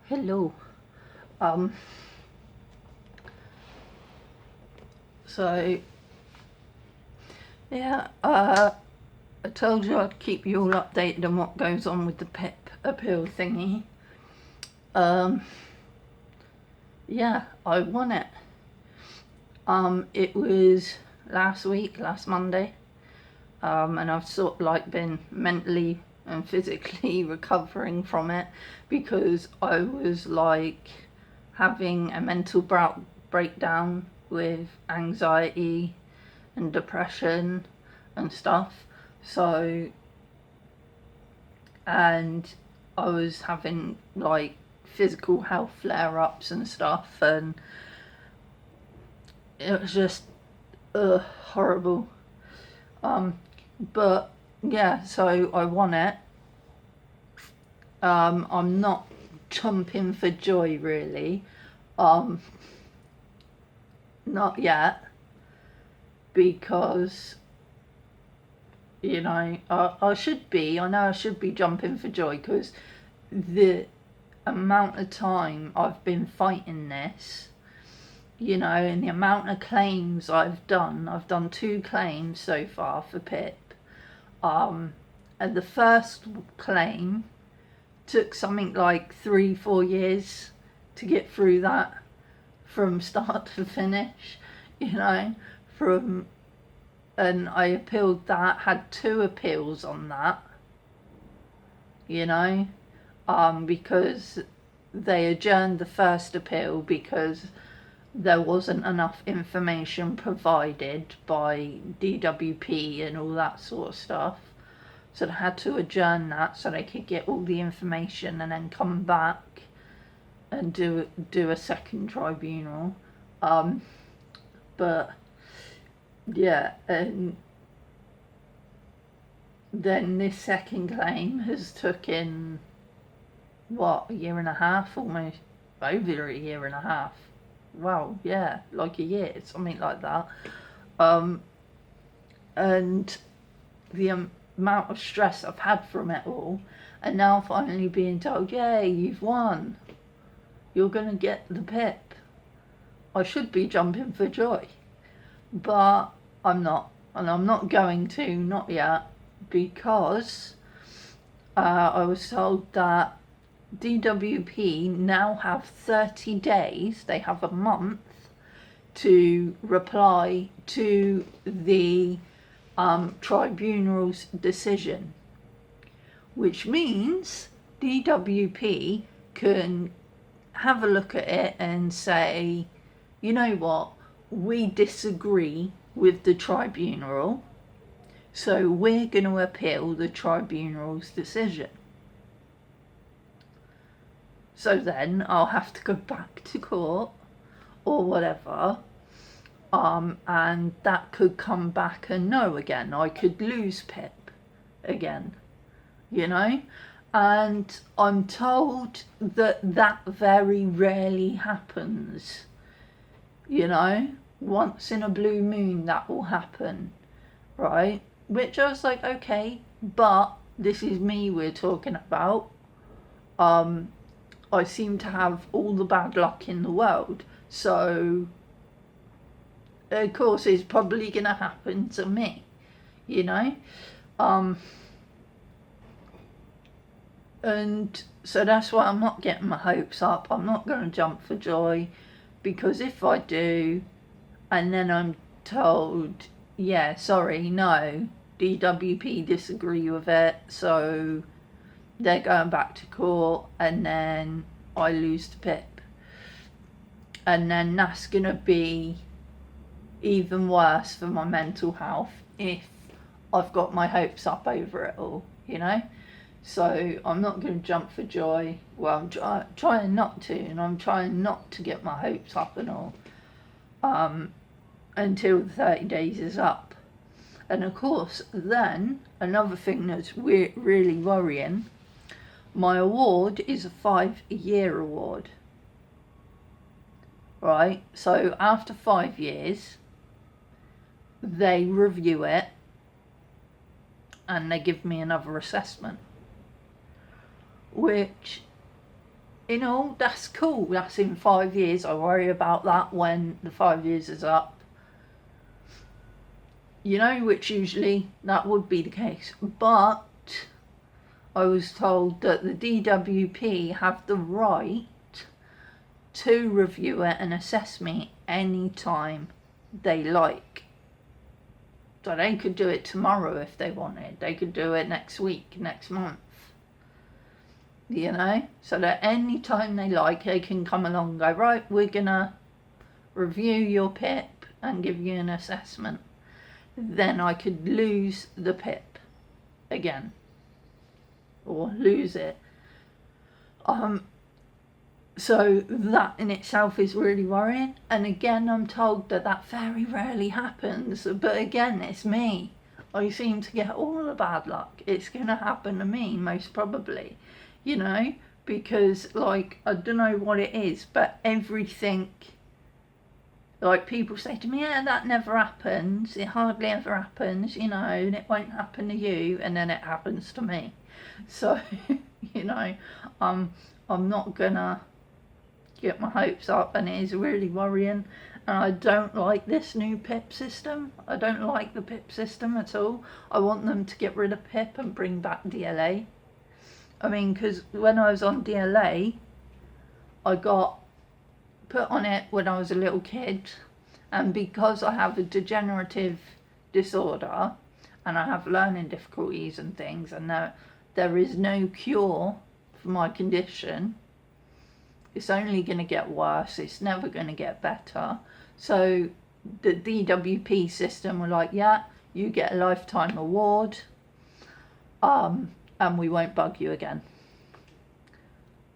Hello. Um, so, yeah, I told you I'd keep you all updated on what goes on with the PIP appeal thingy. Um, yeah, I won it. It was last Monday, and I've sort of like been mentally and physically recovering from it because I was like having a mental breakdown with anxiety and depression and stuff. So, and I was having like physical health flare ups and stuff, and it was just horrible. But yeah, so I won it. I'm not jumping for joy really. Um, Not yet, because I should be. I know I should be jumping for joy because the amount of time I've been fighting this, and the amount of claims I've done 2 claims so far for PIP. And the first claim took something like 3-4 years to get through that from start to finish, from and I appealed that, had 2 appeals on that, because they adjourned the first appeal because there wasn't enough information provided by DWP and all that sort of stuff. So they had to adjourn that so they could get all the information and then come back and do a second tribunal. But yeah, and then this second claim has taken a year and a half, almost over a year and a half. Wow, yeah, like a year, something like that. And the amount of stress I've had from it all, and now finally being told, yay, you've won, you're gonna get the PIP. I should be jumping for joy, but I'm not, and I'm not going to, not yet, because I was told that DWP now have 30 days, they have a month to reply to the tribunal's decision, which means DWP can have a look at it and say, you know what, we disagree with the tribunal, so we're going to appeal the tribunal's decision. So then I'll have to go back to court or whatever, and that could come back a no again. I could lose PIP again, and I'm told that very rarely happens. Once in a blue moon that will happen, right? Which I was like, okay, but this is me we're talking about. I seem to have all the bad luck in the world, so of course it's probably gonna happen to me, and so that's why I'm not getting my hopes up. I'm not going to jump for joy, because if I do and then I'm told, yeah, sorry, no, DWP disagree with it, so they're going back to court, and then I lose the PIP, and then that's going to be even worse for my mental health if I've got my hopes up over it all, So I'm not going to jump for joy. Well, I'm trying not to, and I'm trying not to get my hopes up and all, until the 30 days is up. And of course, then another thing that's really worrying, my award is a 5-year award, right? So after 5 years, they review it and they give me another assessment, which that's cool. That's in 5 years. I worry about that when the 5 years is up. Which usually that would be the case. But I was told that the DWP have the right to review it and assess me anytime they like. So they could do it tomorrow if they wanted. They could do it next week, next month. So that anytime they like, they can come along and go, right, we're gonna review your PIP and give you an assessment. Then I could lose the PIP again, or lose it. So that in itself is really worrying. And again, I'm told that very rarely happens. But again, it's me. I seem to get all the bad luck. It's going to happen to me, most probably. Because, I don't know what it is, but everything, people say to me, yeah, that never happens. It hardly ever happens, and it won't happen to you. And then it happens to me. So, I'm not going to get my hopes up, and it is really worrying. And I don't like this new PIP system. I don't like the PIP system at all. I want them to get rid of PIP and bring back DLA. Because when I was on DLA, I got put on it when I was a little kid, and because I have a degenerative disorder and I have learning difficulties and things, and there is no cure for my condition, it's only going to get worse, it's never going to get better. So the DWP system were like, yeah, you get a lifetime award, and we won't bug you again.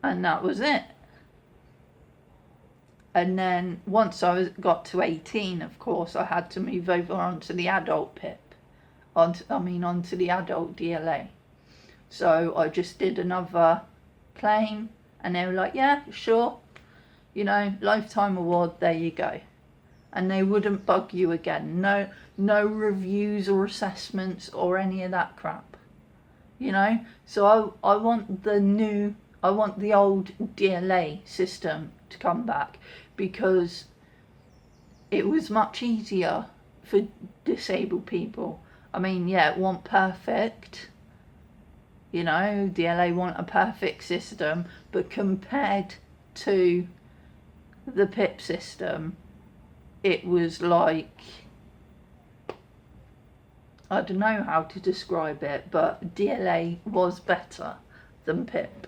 And that was it. And then once I got to 18, of course, I had to move over onto the adult PIP, onto the adult DLA. So I just did another claim, and they were like, yeah, sure, lifetime award, there you go. And they wouldn't bug you again. No reviews or assessments or any of that crap. So I want the old DLA system to come back, because it was much easier for disabled people. Yeah, it wasn't perfect. DLA want a perfect system, but compared to the PIP system, it was like, I don't know how to describe it, but DLA was better than PIP,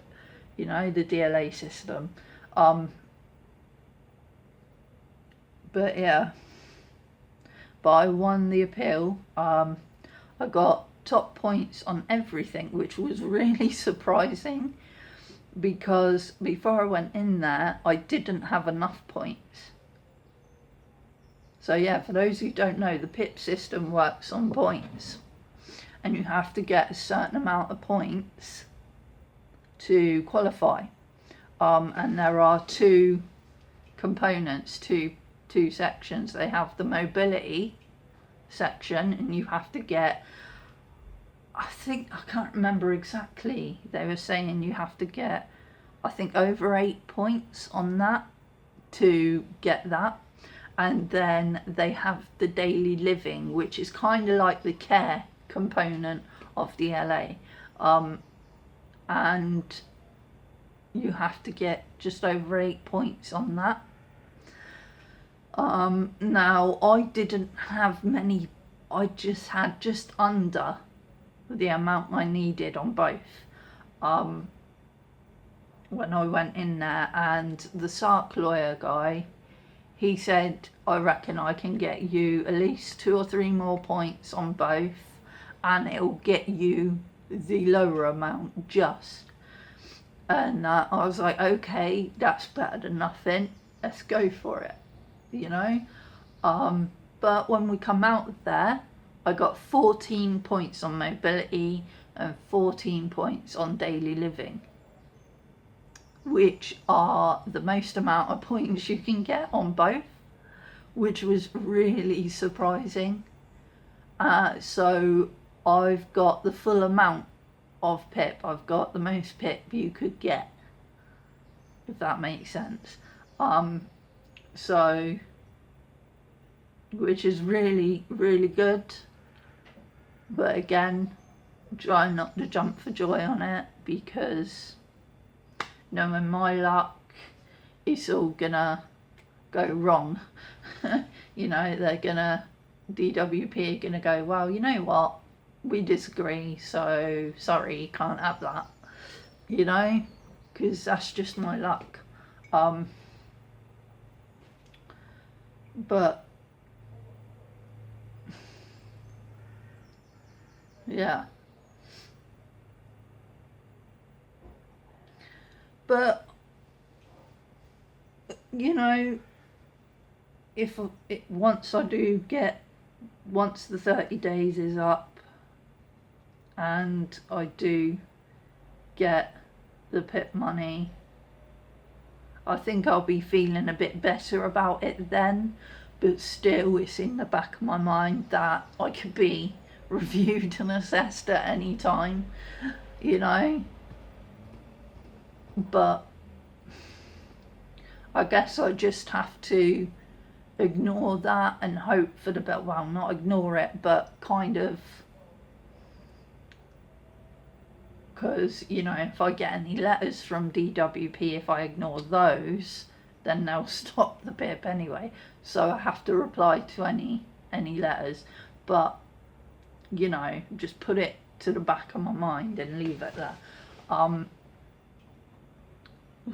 the DLA system. But yeah, but I won the appeal. I got top points on everything, which was really surprising, because before I went in there, I didn't have enough points. So yeah, for those who don't know, the PIP system works on points, and you have to get a certain amount of points to qualify. And there are two components, two sections. They have the mobility section, and you have to get, I can't remember exactly, they were saying you have to get, over 8 points on that to get that. And then they have the daily living, which is kind of like the care component of DLA. And you have to get just over 8 points on that. Now, I didn't have many, I just had just under the amount I needed on both. When I went in there, and the SARC lawyer guy, he said, I reckon I can get you at least 2 or 3 more points on both, and it'll get you the lower amount just. And I was like, okay, that's better than nothing. Let's go for it, But when we come out of there, I got 14 points on mobility and 14 points on daily living, which are the most amount of points you can get on both, which was really surprising. So I've got the full amount of PIP. I've got the most PIP you could get. if that makes sense. So, which is really, really good. But again, try not to jump for joy on it, because knowing my luck, it's all gonna go wrong. You know, DWP are gonna go, well, you know what, we disagree, so sorry, you can't have that. You know, because that's just my luck. But yeah. But you know, once the 30 days is up and I do get the PIP money, I think I'll be feeling a bit better about it then. But still, it's in the back of my mind that I could be reviewed and assessed at any time, you know. But I guess I just have to ignore that and hope for the best. Well, not ignore it, but kind of, because, you know, if I get any letters from DWP, if I ignore those, then they'll stop the PIP anyway. So I have to reply to any letters. But, you know, just put it to the back of my mind and leave it there.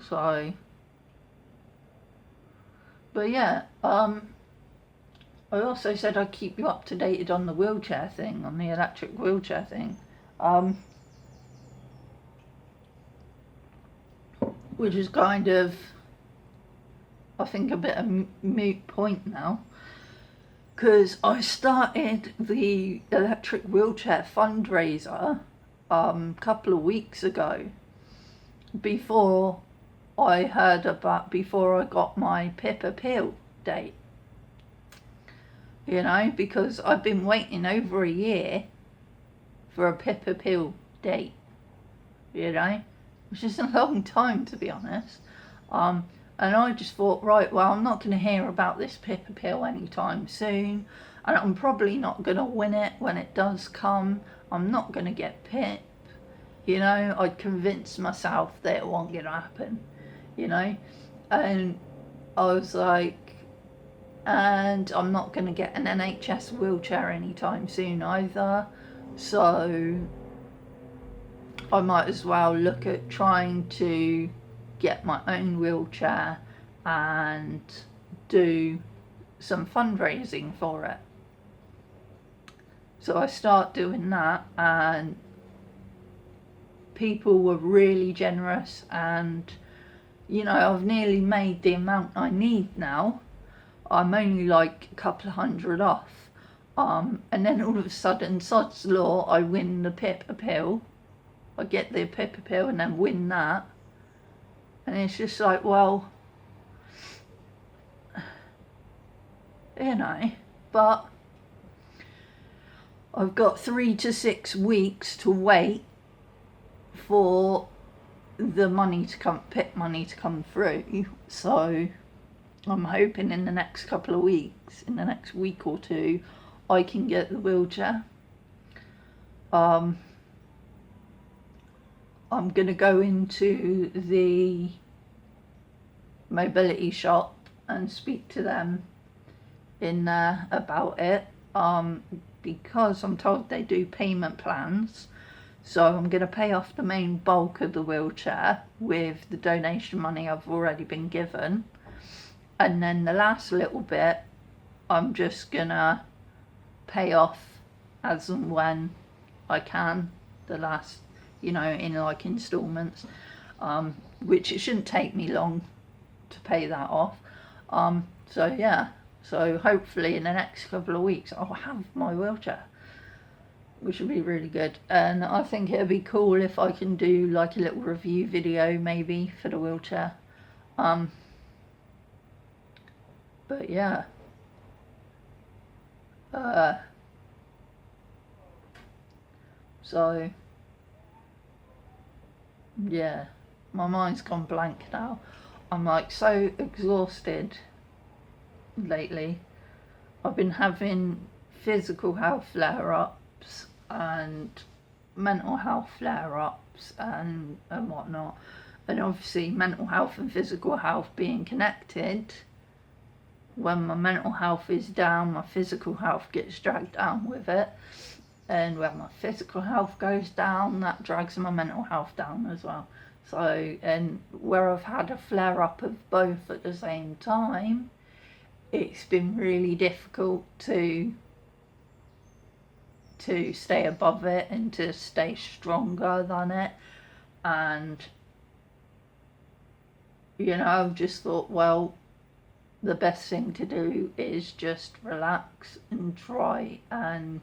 So, but yeah, I also said I'd keep you up to date on the wheelchair thing, on the electric wheelchair thing, which is kind of, I think, a bit of moot point now, because I started the electric wheelchair fundraiser a couple of weeks ago, before I got my PIP appeal date. You know, because I've been waiting over a year for a PIP appeal date, you know, which is a long time, to be honest. And I just thought, right, well, I'm not going to hear about this PIP appeal anytime soon, and I'm probably not going to win it when it does come. I'm not going to get PIP, you know. I'd convinced myself that it wasn't going to happen, you know. And I was like, and I'm not going to get an NHS wheelchair anytime soon either, so I might as well look at trying to get my own wheelchair and do some fundraising for it. So I start doing that, and people were really generous, and, you know, I've nearly made the amount I need now. I'm only like a couple of hundred off. And then all of a sudden, sod's law, I win the PIP appeal. I get the PIP appeal and then win that. And it's just like, well, you know, but I've got 3 to 6 weeks to wait for the money to come, PIP money to come through. So I'm hoping in the next couple of weeks, in the next week or two, I can get the wheelchair. I'm going to go into the mobility shop and speak to them in there about it, because I'm told they do payment plans. So I'm going to pay off the main bulk of the wheelchair with the donation money I've already been given. And then the last little bit, I'm just gonna pay off as and when I can, the last, you know, in like installments, which it shouldn't take me long to pay that off. So yeah, so hopefully in the next couple of weeks I'll have my wheelchair, which would be really good. And I think it'd be cool if I can do like a little review video maybe for the wheelchair. But yeah, so yeah, my mind's gone blank now. I'm like so exhausted lately. I've been having physical health flare-ups and mental health flare-ups and whatnot, and obviously mental health and physical health being connected. When my mental health is down, my physical health gets dragged down with it, and when my physical health goes down, that drags my mental health down as well. So, and where I've had a flare-up of both at the same time, it's been really difficult to stay above it and to stay stronger than it. And I've just thought, well, the best thing to do is just relax and try and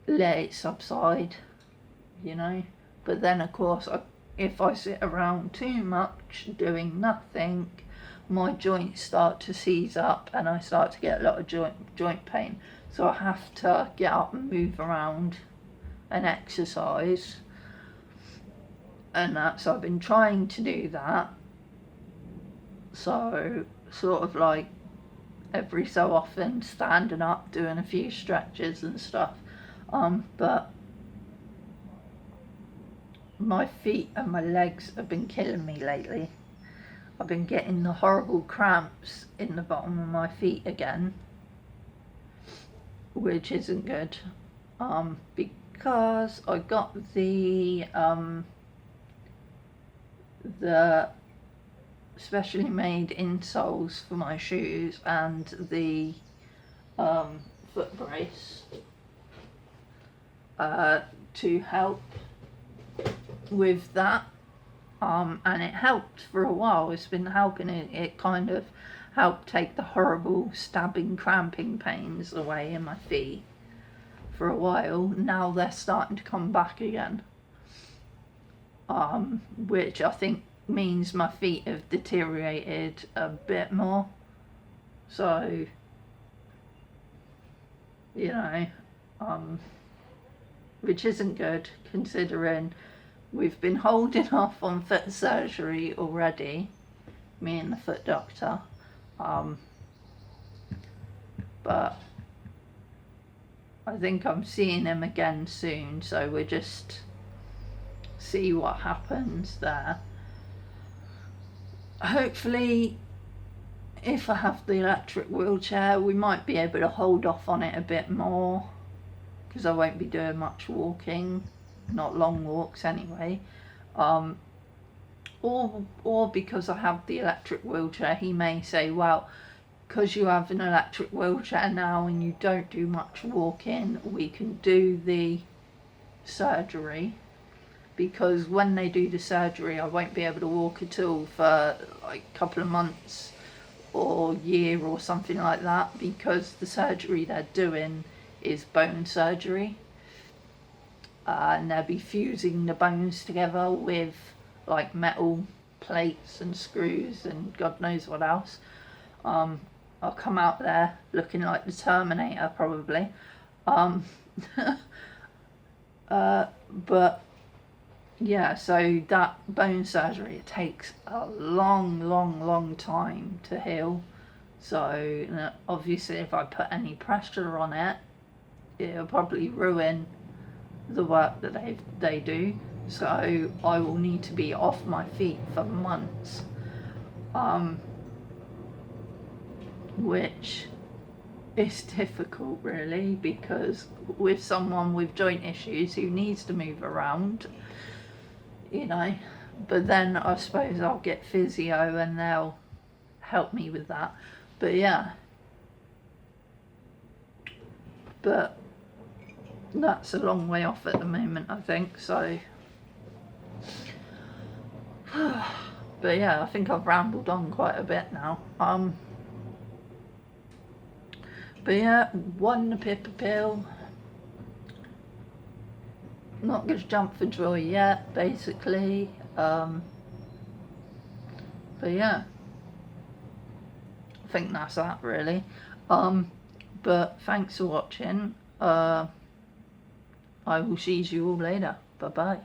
let it subside, but then of course if I sit around too much doing nothing, my joints start to seize up and I start to get a lot of joint pain. So I have to get up and move around and exercise, and so I've been trying to do that. So sort of like every so often standing up, doing a few stretches and stuff. But my feet and my legs have been killing me lately. I've been getting the horrible cramps in the bottom of my feet again, which isn't good, because I got the specially made insoles for my shoes and the foot brace to help with that, and it helped for a while. It's been helping. It kind of helped take the horrible stabbing cramping pains away in my feet for a while. Now they're starting to come back again, which I think means my feet have deteriorated a bit more. So which isn't good, considering we've been holding off on foot surgery already, me and the foot doctor, but I think I'm seeing him again soon, so we'll just see what happens there. Hopefully, if I have the electric wheelchair, we might be able to hold off on it a bit more, because I won't be doing much walking, not long walks anyway, or because I have the electric wheelchair, he may say, well, because you have an electric wheelchair now and you don't do much walking, we can do the surgery, because when they do the surgery I won't be able to walk at all for like a couple of months or year or something like that, because the surgery they're doing is bone surgery, and they'll be fusing the bones together with like metal plates and screws and God knows what else. I'll come out there looking like the Terminator probably, but yeah, so that bone surgery, it takes a long time to heal. So obviously if I put any pressure on it, it'll probably ruin the work that they do. So I will need to be off my feet for months, which is difficult really, because with someone with joint issues who needs to move around, but then I suppose I'll get physio and they'll help me with that. But yeah, but that's a long way off at the moment, I think, so but yeah, I think I've rambled on quite a bit now. But yeah, won the PIP appeal. Not going to jump for joy yet, basically. But yeah, I think that's that really. But thanks for watching. I will see you all later. Bye bye.